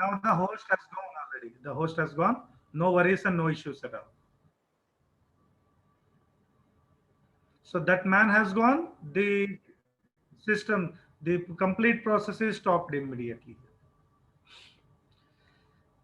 now the host has gone already. The host has gone. No worries and no issues at all. So that man has gone. The system, the complete process is stopped immediately.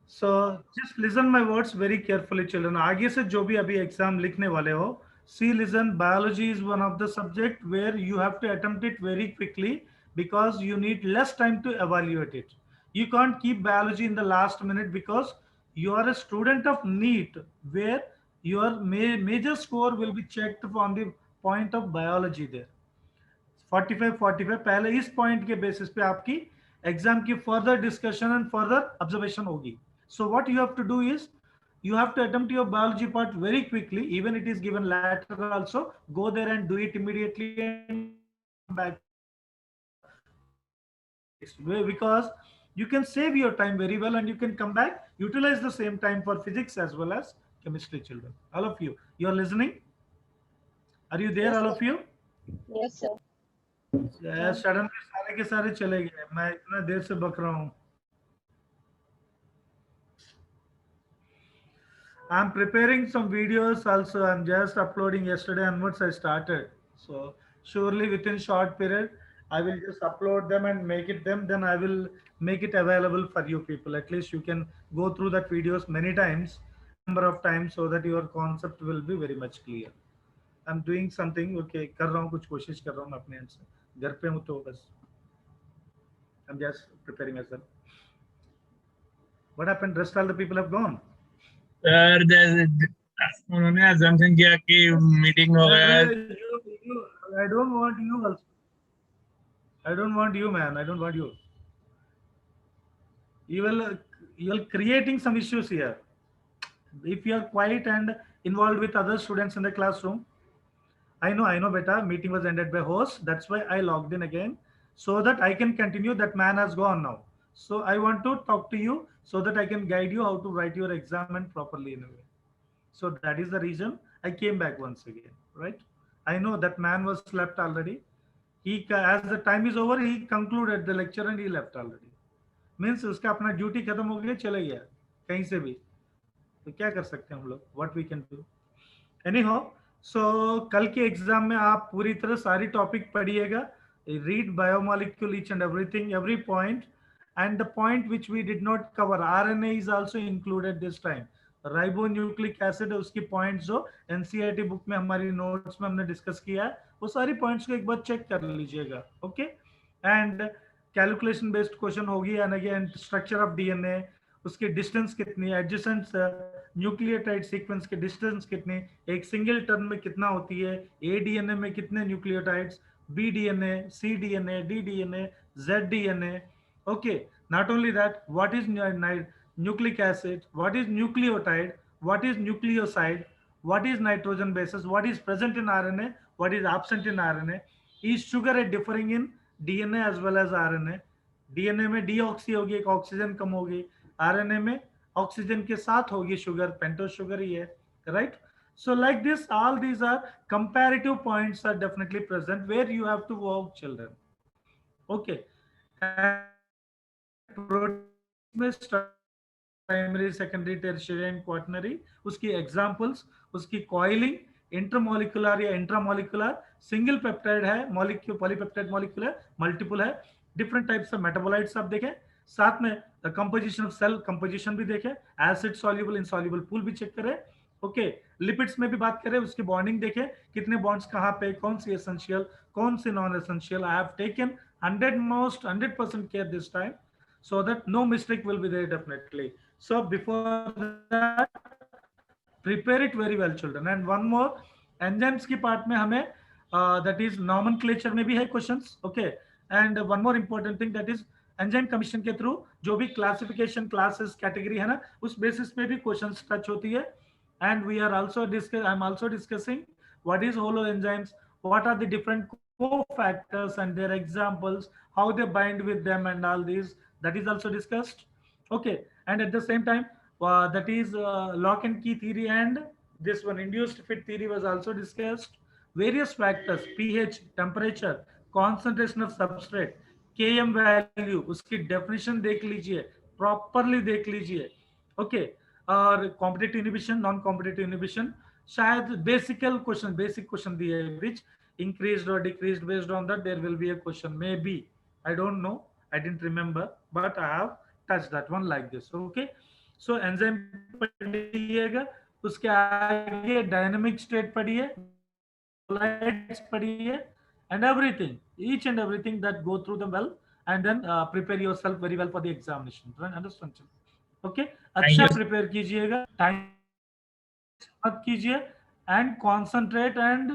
So just listen my words very carefully, children. आगे से जो भी अभी exam लिखने वाले हो, see, listen. Biology is one of the subject where you have to attempt it very quickly because you need less time to evaluate it. You can't keep biology in the last minute because you are a student of NEET, where your major score will be checked on the point of biology there. 45 पहले इस point के basis पे आपकी exam की further discussion and further observation होगी. So what you have to do is you have to attempt your biology part very quickly, even it is given later also. Go there and do it immediately and come back next way, because you can save your time very well and you can come back, utilize the same time for physics as well as chemistry. Children, all of you, you are listening? Are you there, Yes, all sir. of you? Yes, sir. Suddenly सारे के सारे चले गए, मैं इतना देर से बक रहा हूँ. I'm preparing some videos also. I'm just uploading. Yesterday onwards I started. So surely within short period, I will just upload them and make it them. Then I will make it available for you people. At least you can go through that videos many times, number of times, so that your concept will be very much clear. I'm doing something. Okay, कर रहा हूँ, कुछ कोशिश कर रहा हूँ अपने end से. घर पे हूँ तो बस. I'm just preparing myself. What happened? Rest all the people have gone. Sir उन्होंने assumption किया कि मीटिंग हो गया. I don't want you also. I don't want you, man. I don't want you. You will creating some issues here. If you are quiet and involved with other students in the classroom, I know better. Meeting was ended by host. That's why I logged in again so that I can continue. That man has gone now. So I want to talk to you so that I can guide you how to write your exam and properly in a way. So that is the reason I came back once again, right? I know that man was slept already. As the time is over, he concluded the lecture and he left already. Means उसका अपना duty खत्म हो गया, चले गया कहीं से भी. तो क्या कर सकते हैं हम लोग? What we can do? Anyhow, so कल के एग्जाम में आप पूरी तरह सारी टॉपिक पढ़िएगा. Read biomolecule, each and everything, every point, and the point which we did not cover, RNA is also included this time. Ribonucleic acid, उसकी points जो एनसीईआरटी बुक में हमारी नोट्स में हमने डिस्कस किया है, वो सारी पॉइंट्स को एक बार चेक कर लीजिएगा. Okay, and calculation based question होगी. And again structure of DNA, उसकी डिस्टेंस कितनी, एडजेसेंट न्यूक्लियोटाइड सीक्वेंस की डिस्टेंस कितनी, एक सिंगल टर्न में कितना होती है, ए डीएनए में कितने न्यूक्लियोटाइड्स, B DNA, C DNA, D DNA, Z DNA. Okay, not only that, what is nucleic acid, what is nucleotide, what is nucleoside, what is nitrogen bases, what is present in RNA, what is absent in RNA. Is sugar a differing in DNA as well as RNA? DNA में deoxy होगी, एक oxygen कम होगी. RNA में oxygen के साथ होगी sugar, pentose sugar ही है, right? So like this, all these are comparative points are definitely present where you have to work, children. Okay, primary, secondary, tertiary and quaternary, उसकी examples, उसकी coiling, intermolecular या intramolecular, single peptide है, molecule, polypeptide molecule है, multiple है, different types of metabolites आप देखें, साथ में कंपोजिशन ऑफ सेल कंपोजिशन भी देखें, एसिड सॉल्युबल इनसॉल्युबल पूल भी चेक करें. ओके, लिपिड्स में भी बात करें, उसकी बॉन्डिंग देखें, कितने बॉन्ड्स कहाँ पे, कौन सी एसेंशियल, कौन सी non essential. I have taken 100% care this time so that no mistake will be there definitely. So before that, prepare it very well, children. And one more, enzymes की part में हमें that is nomenclature में भी है questions. Okay, and one more important thing, that is enzyme commission के through जो भी classification, classes, category है ना, उस बेसिस में भी क्वेश्चंस टच होती है. And we are also I am also discussing what is holoenzymes, what are the different cofactors and their examples, how they bind with them and all these, that is also discussed. Okay, and at the same time, that is lock and key theory, and this one induced fit theory was also discussed. Various factors, pH, temperature, concentration of substrate, km value, उसकी definition देख लीजिए, properly देख लीजिए, okay. और competitive inhibition, non competitive inhibition, शायद basic question दिए विच increased or decreased based on that there will be a question, maybe, I don't know, I didn't remember, but I have touched that one like this, okay. So enzyme पढ़िएगा, उसके आगे dynamic state पढ़िए, metabolites पढ़िए, and everything, each and everything that go through them well, and then prepare yourself very well for the examination, right? Understand? Okay, Thank अच्छा you. Prepare कीजिएगा, time मत कीजिए, and concentrate and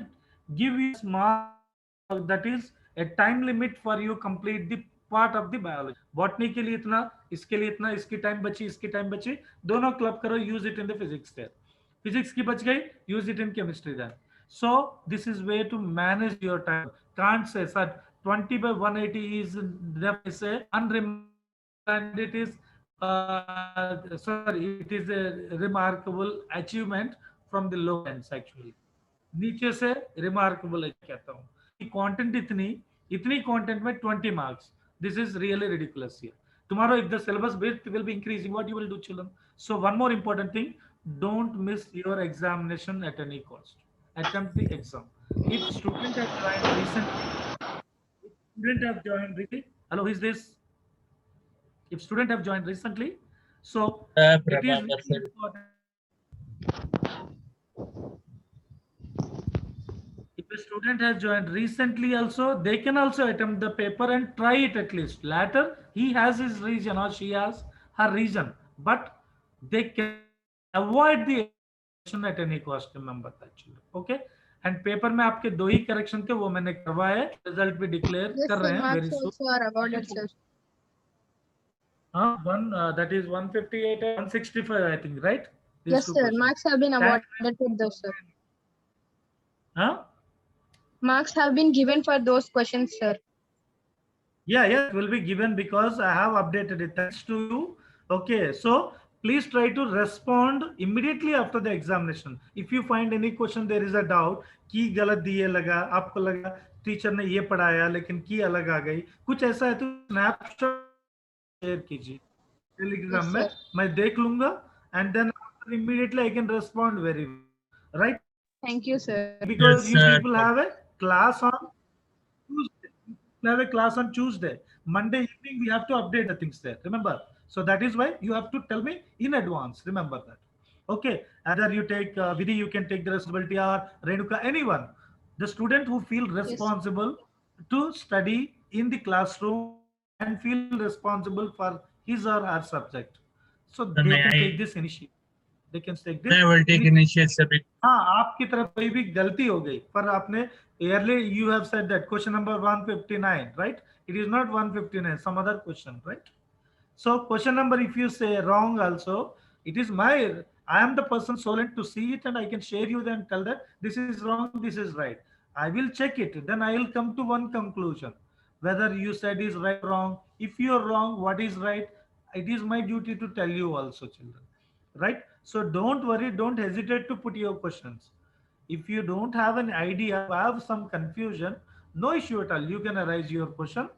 give you smart, that is a time limit for you complete the part of the biology. Botany के लिए इतना, इसके लिए इतना, इसकी टाइम बची, इसकी टाइम बची, दोनों क्लब करो, use it in the physics there, physics की बच गई, use it in chemistry there. So this is way to manage your time. Can't say sir 20 by 180 is definitely say unremarkable, and it is sorry, it is a remarkable achievement from the low ends actually. नीचे से remarkable कहता हूँ कि content इतनी इतनी content में 20 marks, this is really ridiculous here. Tomorrow, if the syllabus width will be increasing, what you will do, children? So one more important thing, don't miss your examination at any cost. Attempt the exam. If student have joined recently, hello, who is this? If student have joined recently, so it is Prabhakar really sir. important. If a student has joined recently also, they can also attempt the paper and try it at least. Later, he has his reason or she has her reason, but they can avoid the examination at any cost. Remember that, children. Okay? And paper में आपके 2 ही correction थे, वो मैंने करवाए, result भी declare Yes, कर sir. रहे हैं Marks very soon. also are awarded, sir. One that is 158 and 165, I think, right? These Yes, two sir. questions. Marks have been Thank- awarded for those, sir. Huh? Marks have been given for those questions, sir. Yeah, it will be given because I have updated it. Thanks to you. Okay, so please try to respond immediately after the examination. If you find any question, there is a doubt कि गलत दिए लगा, आपको लगा teacher ने ये पढ़ाया लेकिन की अलग आ गई, कुछ ऐसा है तो स्नैपशॉट शेयर कीजिए टेलीग्राम Yes, में, sir. मैं देख लूंगा, and then immediately I can respond very well, right? Thank you, sir. Because Yes, you sir. people have a class on Tuesday. We have a class on Tuesday. Monday evening, we have to update the things there. Remember? So that is why you have to tell me in advance. Remember that. Okay. Either you take Vidhi, you can take the responsibility, or Renuka, anyone. The student who feel responsible to study in the classroom and feel responsible for his or her subject. So Sir, they may can I- take this initiative. They can take this. I will take initiative. हाँ, आपकी तरफ कोई भी गलती हो गई, पर आपने earlier you have said that question number 159, right? It is not 159, some other question, right? So question number, if you say wrong also, it is my, I am the person solent to see it and I can share you then tell that this is wrong, this is right. I will check it, then I will come to one conclusion. Whether you said is right or wrong, if you are wrong, what is right, it is my duty to tell you also, children, right? So don't worry, don't hesitate to put your questions. If you don't have an idea, have some confusion, no issue at all, you can arise your question.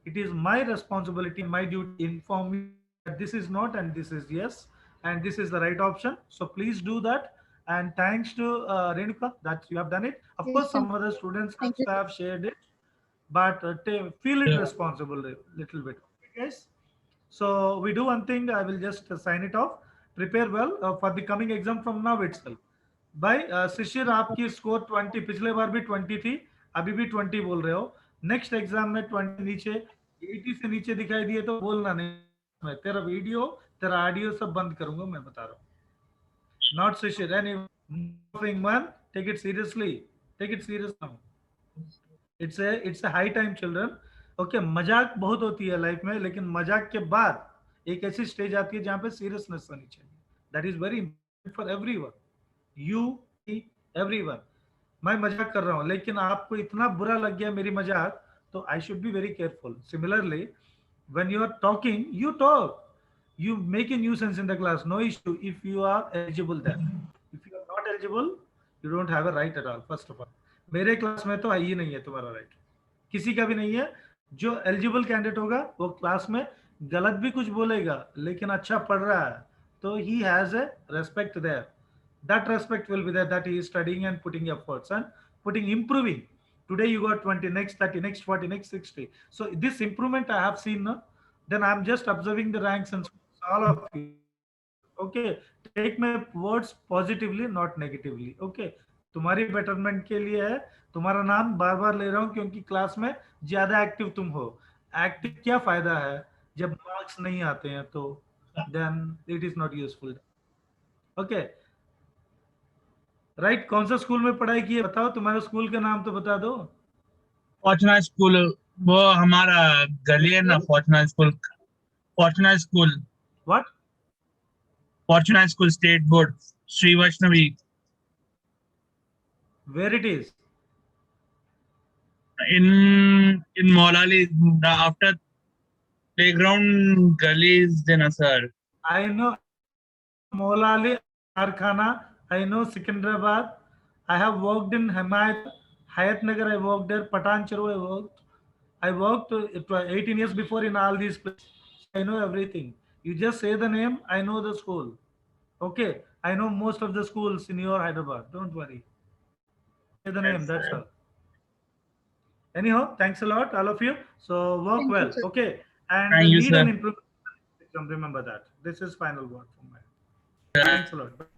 It is my responsibility, my duty to inform you that this is not and this is yes, and this is the right option. So please do that. And thanks to Renuka that you have done it. Of Yes, course, sir. some other students Thank you, also have shared it, but feel it Yeah. responsible a little bit. Okay, guys? So we do one thing. I will just sign it off. Prepare well for the coming exam from now itself. भाई शिशिर आपकी score 20, पिछले बार भी 20 थी, अभी भी 20 बोल रहे हो, नेक्स्ट एग्जाम में 20 नीचे 80 से नीचे दिखाई दिए तो बोलना नहीं, मैं तेरा वीडियो तेरा ऑडियो सब बंद करूंगा, मैं बता रहा हूँ। Not Shishir anyone, take it seriously, take it serious now, it's a high time children. Okay, मजाक बहुत होती है लाइफ में, लेकिन मजाक के बाद एक ऐसी स्टेज आती है जहां पे सीरियसनेस होनी चाहिए, that is very important for everyone, you, everyone. मैं मजाक कर रहा हूं, लेकिन आपको इतना बुरा लग गया मेरी मजाक, तो I should be very careful. Similarly when you are talking, you talk, you make a nuisance in the class, no issue if you are eligible there. If you are not eligible, you don't have a right at all. First of all, मेरे class में तो है ही नहीं है तुम्हारा right, किसी का भी नहीं है। जो एलिजिबल कैंडिडेट होगा वो क्लास में गलत भी कुछ बोलेगा लेकिन अच्छा पढ़ रहा है, तो he has a respect there. That respect will be there, that he is studying and putting efforts and putting improving. Today you got 20, next 30, next 40, next 60. So this improvement I have seen. No? Then I'm just observing the ranks and all of you. Okay, take my words positively, not negatively. Okay, तुम्हारी betterment के लिए है, तुम्हारा नाम बार बार ले रहा हूँ क्योंकि क्लास में ज्यादा एक्टिव तुम हो. एक्टिव क्या फायदा है जब मार्क्स नहीं आते हैं, तो then it is not useful. Okay, right. कौन सा स्कूल में पढ़ाई की है बताओ, तुम्हारे स्कूल का नाम तो बता दो. फॉर्चुना स्कूल, वो हमारा गली है ना, Fortuna school. Fortuna school, what? Fortuna school state board, Shri Vaishnavi. Where it is? In Maulali, after playground gully is there, sir. I know Molali, Arkhana. I know Secunderabad. I have worked in Himayat, Hayat Nagar. I worked there. Patancheru. I worked 18 years before in all these places. I know everything. You just say the name. I know the school. Okay. I know most of the schools in your Hyderabad. Don't worry. Say the name. Yes, That's sir. all. Anyhow, thanks a lot, all of you. So work Thank you, well. sir. Okay. And Thank you, need an sir. improvement. Remember that. This is final word from my. Thanks a lot. Bye.